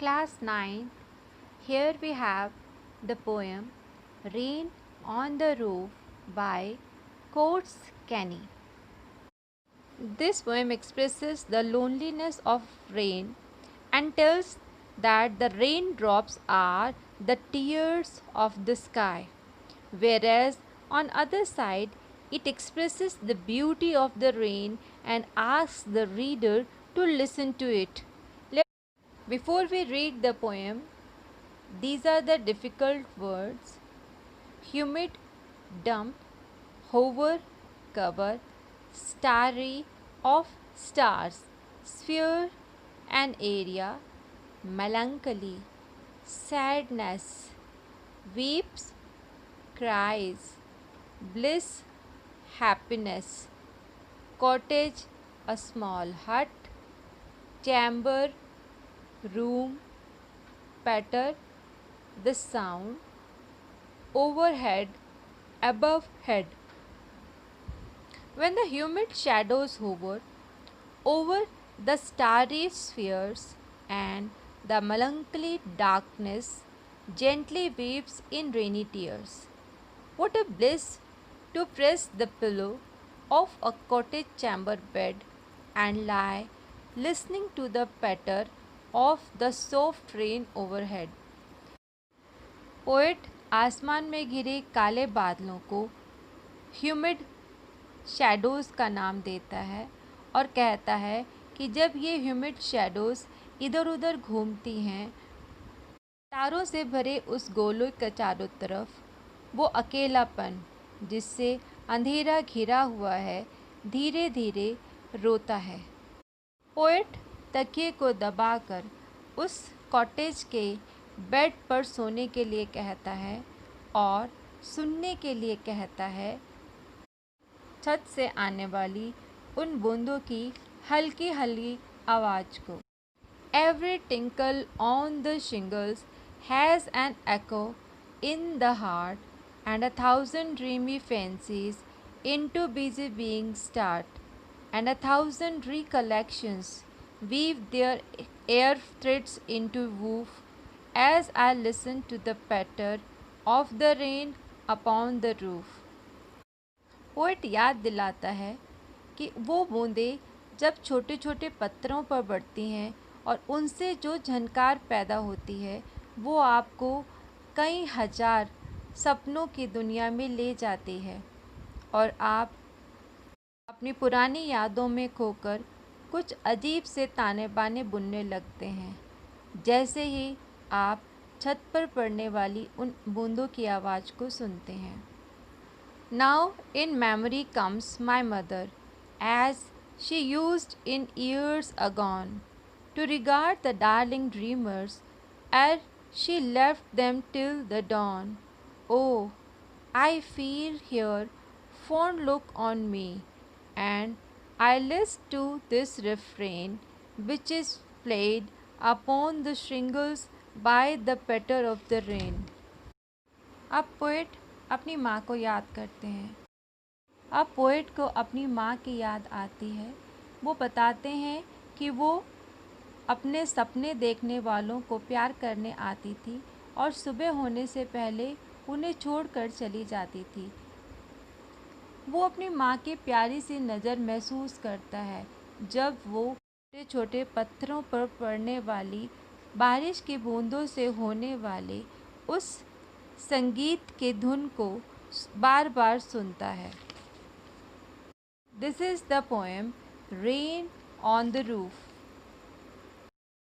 Class 9. Here we have the poem Rain on the Roof by Coates Kenny. This poem expresses the loneliness of rain and tells that the raindrops are the tears of the sky, whereas on other side it expresses the beauty of the rain and asks the reader to listen to it. Before we read the poem, these are the difficult words: humid, damp, hover, cover, starry, of stars, sphere, an area, melancholy, sadness, weeps, cries, bliss, happiness, cottage, a small hut, chamber, room, patter, the sound, overhead, above head. When the humid shadows hover over the starry spheres and the melancholy darkness gently weeps in rainy tears. What a bliss to press the pillow of a cottage chamber bed and lie listening to the patter of the soft rain overhead. Poet आसमान में घिरे काले बादलों को humid shadows का नाम देता है और कहता है कि जब ये ह्यूमिड शैडोज़ इधर उधर घूमती हैं तारों से भरे उस गोलों के चारों तरफ, वो अकेलापन जिससे अंधेरा घिरा हुआ है धीरे धीरे रोता है। पोएट तकिए को दबाकर उस कॉटेज के बेड पर सोने के लिए कहता है और सुनने के लिए कहता है छत से आने वाली उन बूंदों की हल्की हल्की आवाज़ को। Every tinkle on the shingles has an echo in the heart, and 1,000 dreamy fancies into busy being start, and 1,000 recollections weave their air threads into woof as I listen to the patter of the rain upon the roof. Poet याद दिलाता है कि वो बूंदें जब छोटे छोटे पत्थरों पर बढ़ती हैं और उनसे जो झनकार पैदा होती है वो आपको कई हजार सपनों की दुनिया में ले जाती है और आप अपनी पुरानी यादों में खोकर कुछ अजीब से ताने बाने बुनने लगते हैं जैसे ही आप छत पर पड़ने वाली उन बूंदों की आवाज़ को सुनते हैं। Now in memory comes my mother, as she used in years agone to regard the darling dreamers ere she left them till the dawn. Oh, I feel her fond look on me, and I listen to this refrain which is played upon the shingles by the patter of the rain. अब poet अपनी माँ को याद करते हैं। अब poet को अपनी माँ की याद आती है। वो बताते हैं कि वो अपने सपने देखने वालों को प्यार करने आती थी और सुबह होने से पहले उन्हें छोड़कर चली जाती थी। वो अपनी माँ की प्यारी सी नज़र महसूस करता है जब वो छोटे छोटे पत्थरों पर पड़ने वाली बारिश की बूंदों से होने वाले उस संगीत के धुन को बार बार सुनता है। This is the poem rain on the roof